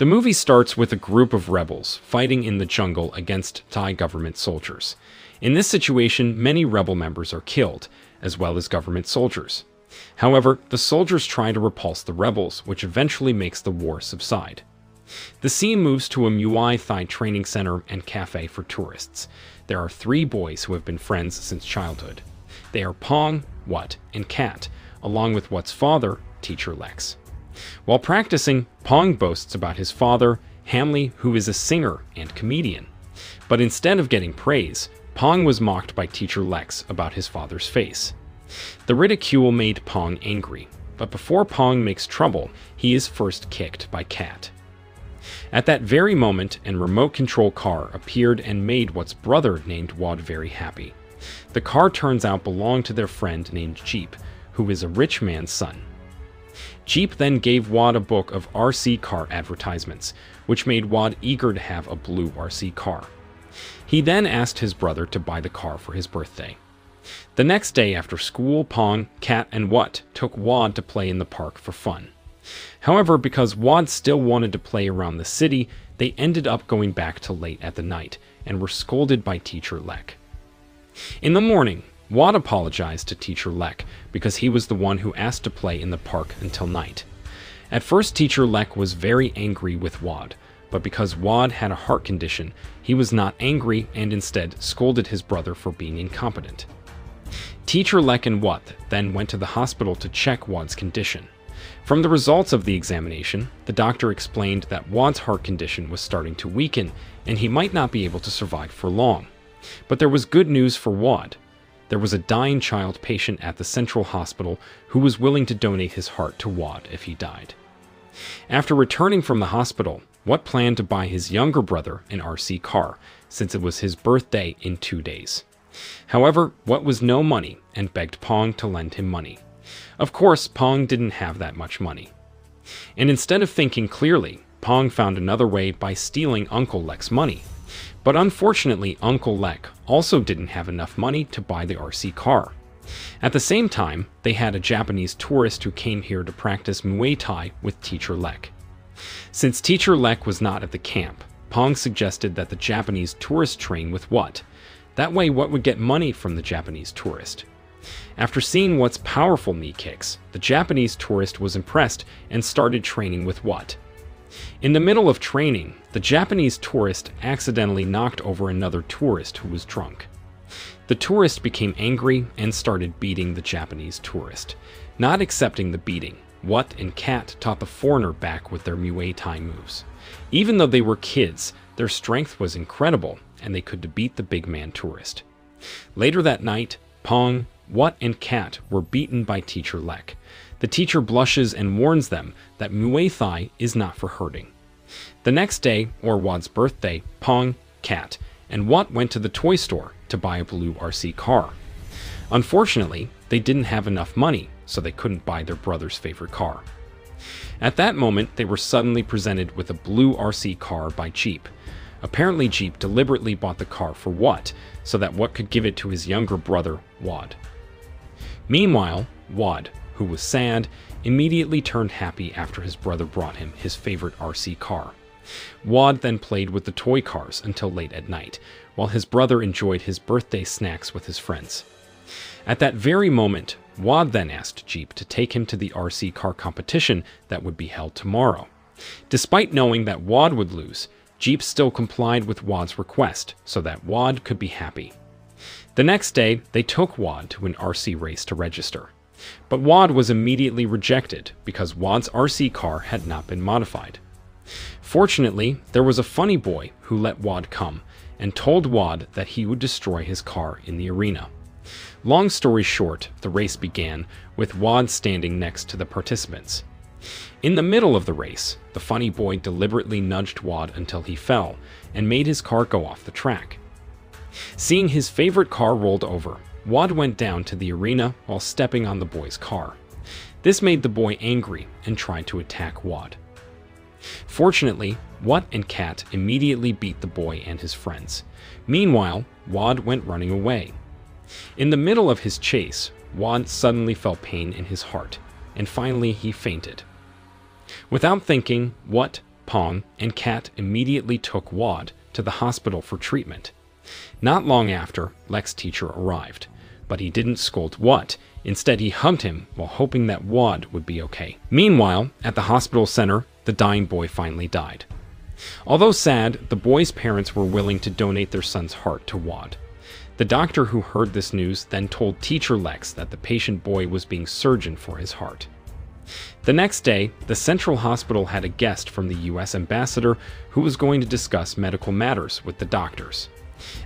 The movie starts with a group of rebels fighting in the jungle against Thai government soldiers. In this situation, many rebel members are killed, as well as government soldiers. However, the soldiers try to repulse the rebels, which eventually makes the war subside. The scene moves to a Muay Thai training center and cafe for tourists. There are 3 boys who have been friends since childhood. They are Pong, Wat, and Kat, along with Wat's father, Teacher Lex. While practicing, Pong boasts about his father, Hamley, who is a singer and comedian. But instead of getting praise, Pong was mocked by Teacher Lex about his father's face. The ridicule made Pong angry, but before Pong makes trouble, he is first kicked by Kat. At that very moment, an remote control car appeared and made Wat's brother named Wad very happy. The car turns out belonged to their friend named Jeep, who is a rich man's son. Jeep then gave Wad a book of RC car advertisements, which made Wad eager to have a blue RC car. He then asked his brother to buy the car for his birthday. The next day after school, Pong, Kat, and Wat took Wad to play in the park for fun. However, because Wad still wanted to play around the city, they ended up going back till late at the night and were scolded by Teacher Lek. In the morning, Wad apologized to Teacher Lek because he was the one who asked to play in the park until night. At first, Teacher Lek was very angry with Wad, but because Wad had a heart condition, he was not angry and instead scolded his brother for being incompetent. Teacher Lek and Wat then went to the hospital to check Wad's condition. From the results of the examination, the doctor explained that Wad's heart condition was starting to weaken and he might not be able to survive for long. But there was good news for Wad. There was a dying child patient at the Central Hospital who was willing to donate his heart to Wad if he died. After returning from the hospital, Wat planned to buy his younger brother an RC car, since it was his birthday in 2 days. However, Wat was no money and begged Pong to lend him money. Of course, Pong didn't have that much money. And instead of thinking clearly, Pong found another way by stealing Uncle Lek's money. But unfortunately, Uncle Lek also didn't have enough money to buy the RC car. At the same time, they had a Japanese tourist who came here to practice Muay Thai with Teacher Lek. Since Teacher Lek was not at the camp, Pong suggested that the Japanese tourist train with Wat. That way, Wat would get money from the Japanese tourist. After seeing Wat's powerful knee kicks, the Japanese tourist was impressed and started training with Wat. In the middle of training, the Japanese tourist accidentally knocked over another tourist who was drunk. The tourist became angry and started beating the Japanese tourist. Not accepting the beating, Wat and Kat taught the foreigner back with their Muay Thai moves. Even though they were kids, their strength was incredible and they could beat the big man tourist. Later that night, Pong, Wat, and Kat were beaten by Teacher Lek. The teacher blushes and warns them that Muay Thai is not for hurting. The next day, or Wad's birthday, Pong, Kat, and Wat went to the toy store to buy a blue RC car. Unfortunately, they didn't have enough money, so they couldn't buy their brother's favorite car. At that moment, they were suddenly presented with a blue RC car by Jeep. Apparently, Jeep deliberately bought the car for Wat, so that Wat could give it to his younger brother, Wad. Meanwhile, Wad, who was sad, immediately turned happy after his brother brought him his favorite RC car. Wad then played with the toy cars until late at night, while his brother enjoyed his birthday snacks with his friends. At that very moment, Wad then asked Jeep to take him to the RC car competition that would be held tomorrow. Despite knowing that Wad would lose, Jeep still complied with Wad's request so that Wad could be happy. The next day, they took Wad to an RC race to register. But Wad was immediately rejected because Wad's RC car had not been modified. Fortunately, there was a funny boy who let Wad come and told Wad that he would destroy his car in the arena. Long story short, the race began with Wad standing next to the participants. In the middle of the race, the funny boy deliberately nudged Wad until he fell and made his car go off the track. Seeing his favorite car rolled over, Wad went down to the arena while stepping on the boy's car. This made the boy angry and tried to attack Wad. Fortunately, Wat and Kat immediately beat the boy and his friends. Meanwhile, Wad went running away. In the middle of his chase, Wad suddenly felt pain in his heart, and finally he fainted. Without thinking, Wat, Pong, and Kat immediately took Wad to the hospital for treatment. Not long after, Lek's teacher arrived, but he didn't scold Wad. Instead, he hugged him while hoping that Wad would be okay. Meanwhile, at the hospital center, the dying boy finally died. Although sad, the boy's parents were willing to donate their son's heart to Wad. The doctor who heard this news then told teacher Lex that the patient boy was being surgeoned for his heart. The next day, the Central Hospital had a guest from the US ambassador who was going to discuss medical matters with the doctors.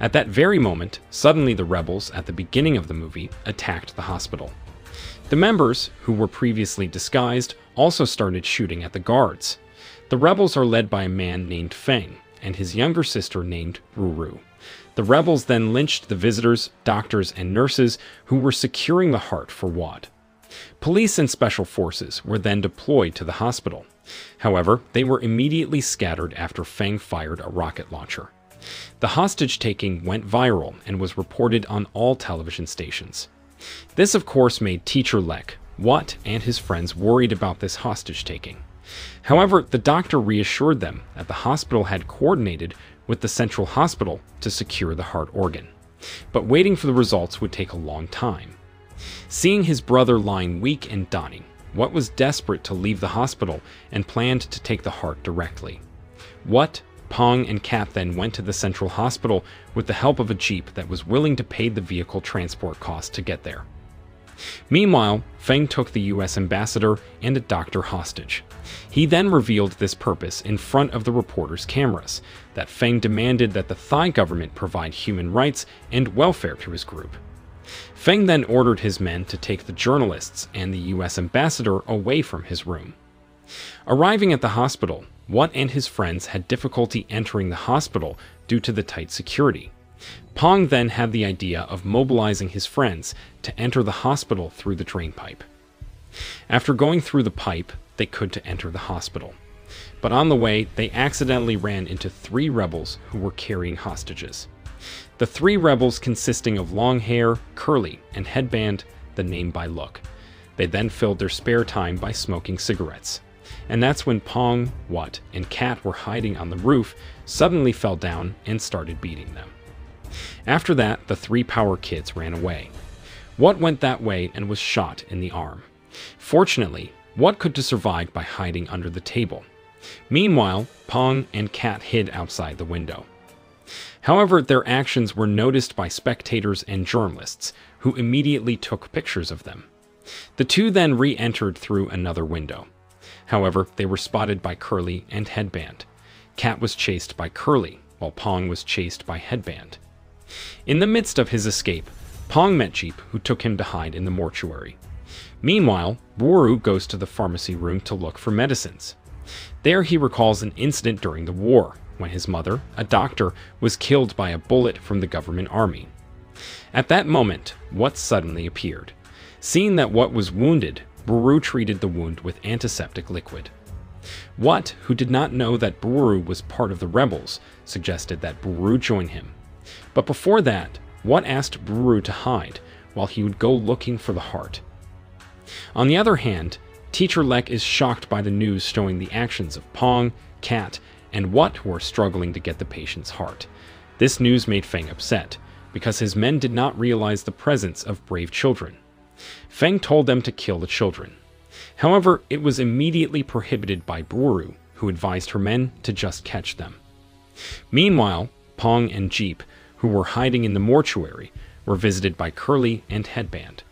At that very moment, suddenly the rebels at the beginning of the movie attacked the hospital. The members, who were previously disguised, also started shooting at the guards. The rebels are led by a man named Feng and his younger sister named Ruru. The rebels then lynched the visitors, doctors, and nurses who were securing the heart for Wad. Police and special forces were then deployed to the hospital. However, they were immediately scattered after Feng fired a rocket launcher. The hostage-taking went viral and was reported on all television stations. This, of course, made teacher Lek, Wat, and his friends worried about this hostage-taking. However, the doctor reassured them that the hospital had coordinated with the Central Hospital to secure the heart organ. But waiting for the results would take a long time. Seeing his brother lying weak and dying, Wat was desperate to leave the hospital and planned to take the heart directly. Wat, Pong, and Kat then went to the Central Hospital with the help of a jeep that was willing to pay the vehicle transport cost to get there. Meanwhile, Feng took the US ambassador and a doctor hostage. He then revealed this purpose in front of the reporters' cameras, that Feng demanded that the Thai government provide human rights and welfare to his group. Feng then ordered his men to take the journalists and the US ambassador away from his room. Arriving at the hospital, Wat and his friends had difficulty entering the hospital due to the tight security. Pong then had the idea of mobilizing his friends to enter the hospital through the drain pipe. After going through the pipe, they could to enter the hospital. But on the way, they accidentally ran into 3 rebels who were carrying hostages. The 3 rebels consisting of long hair, curly, and headband, the name by look. They then filled their spare time by smoking cigarettes. And that's when Pong, Wat, and Kat were hiding on the roof, suddenly fell down and started beating them. After that, the 3 power kids ran away. Wat went that way and was shot in the arm. Fortunately, Wat could survive by hiding under the table. Meanwhile, Pong and Kat hid outside the window. However, their actions were noticed by spectators and journalists, who immediately took pictures of them. The 2 then re-entered through another window. However, they were spotted by Curly and Headband. Kat was chased by Curly, while Pong was chased by Headband. In the midst of his escape, Pong met Jeep, who took him to hide in the mortuary. Meanwhile, Boru goes to the pharmacy room to look for medicines. There he recalls an incident during the war, when his mother, a doctor, was killed by a bullet from the government army. At that moment, Wat suddenly appeared. Seeing that Wat was wounded, Boru treated the wound with antiseptic liquid. Wat, who did not know that Boru was part of the rebels, suggested that Boru join him. But before that, Wat asked Boru to hide, while he would go looking for the heart. On the other hand, Teacher Lek is shocked by the news showing the actions of Pong, Kat, and Wat who are struggling to get the patient's heart. This news made Feng upset, because his men did not realize the presence of brave children. Feng told them to kill the children. However, it was immediately prohibited by Boru, who advised her men to just catch them. Meanwhile, Pong and Jeep, who were hiding in the mortuary, were visited by Curly and Headband.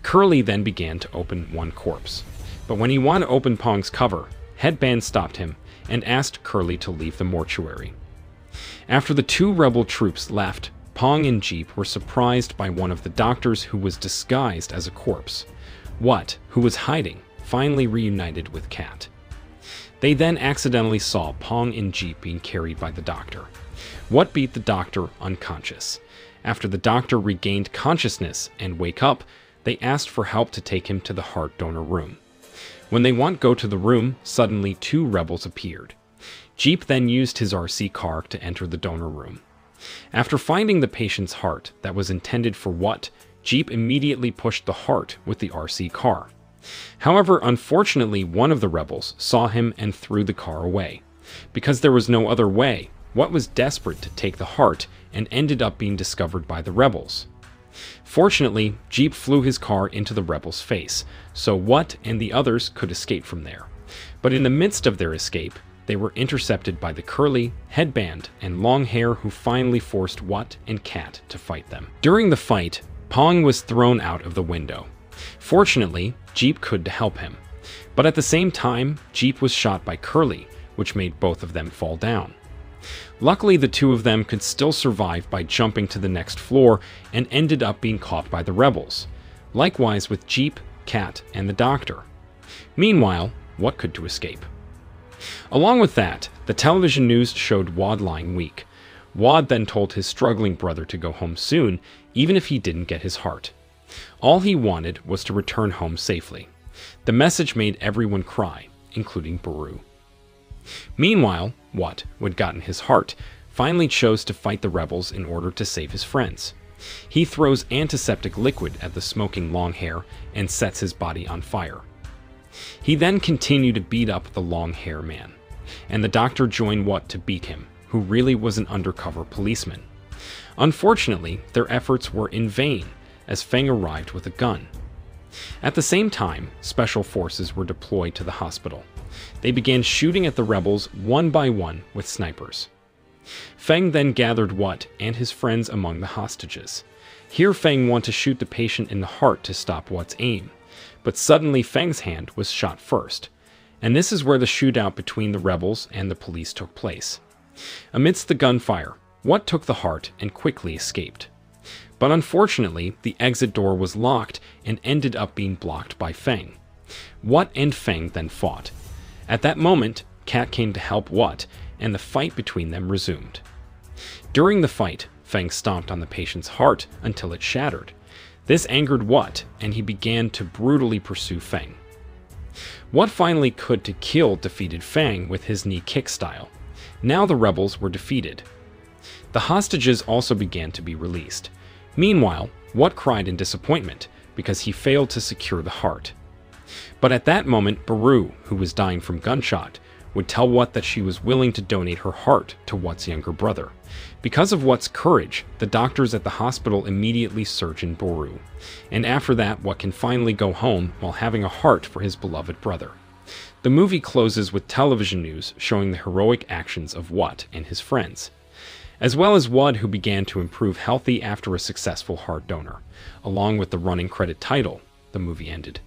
Curly then began to open one corpse, but when he wanted to open Pong's cover, Headband stopped him and asked Curly to leave the mortuary. After the 2 rebel troops left, Pong and Jeep were surprised by one of the doctors who was disguised as a corpse. Wat, who was hiding, finally reunited with Kat. They then accidentally saw Pong and Jeep being carried by the doctor. Wat beat the doctor unconscious. After the doctor regained consciousness and wake up, they asked for help to take him to the heart donor room. When they want to go to the room, suddenly 2 rebels appeared. Jeep then used his RC car to enter the donor room. After finding the patient's heart that was intended for Wat, Jeep immediately pushed the heart with the RC car. However, unfortunately, one of the rebels saw him and threw the car away. Because there was no other way, What was desperate to take the heart and ended up being discovered by the rebels. Fortunately, Jeep flew his car into the rebels' face, so What and the others could escape from there. But in the midst of their escape, they were intercepted by the curly, headband, and long hair who finally forced What and Cat to fight them. During the fight, Pong was thrown out of the window. Fortunately, Jeep could help him. But at the same time, Jeep was shot by Curly, which made both of them fall down. Luckily, the two of them could still survive by jumping to the next floor and ended up being caught by the rebels. Likewise with Jeep, Cat, and the doctor. Meanwhile, What could to escape? Along with that, the television news showed Wad lying weak. Wad then told his struggling brother to go home soon, even if he didn't get his heart. All he wanted was to return home safely. The message made everyone cry, including Baru. Meanwhile, What, who had gotten his heart, finally chose to fight the rebels in order to save his friends. He throws antiseptic liquid at the smoking long hair and sets his body on fire. He then continued to beat up the long hair man, and the doctor joined What to beat him, who really was an undercover policeman. Unfortunately, their efforts were in vain, as Feng arrived with a gun. At the same time, special forces were deployed to the hospital. They began shooting at the rebels one by one with snipers. Feng then gathered What and his friends among the hostages. Here Feng wanted to shoot the patient in the heart to stop What's aim, but suddenly Feng's hand was shot first, and this is where the shootout between the rebels and the police took place. Amidst the gunfire, What took the heart and quickly escaped. But unfortunately, the exit door was locked and ended up being blocked by Feng. What and Feng then fought. At that moment, Cat came to help What, and the fight between them resumed. During the fight, Feng stomped on the patient's heart until it shattered. This angered What, and he began to brutally pursue Feng. What finally could to kill defeated Feng with his knee kick style. Now the rebels were defeated. The hostages also began to be released. Meanwhile, What cried in disappointment because he failed to secure the heart. But at that moment, Baru, who was dying from gunshot, would tell What that she was willing to donate her heart to What's younger brother. Because of What's courage, the doctors at the hospital immediately surgeoned Baru. And after that, What can finally go home while having a heart for his beloved brother. The movie closes with television news showing the heroic actions of What and his friends, as well as Wad, who began to improve healthy after a successful heart donor. Along with the running credit title, the movie ended.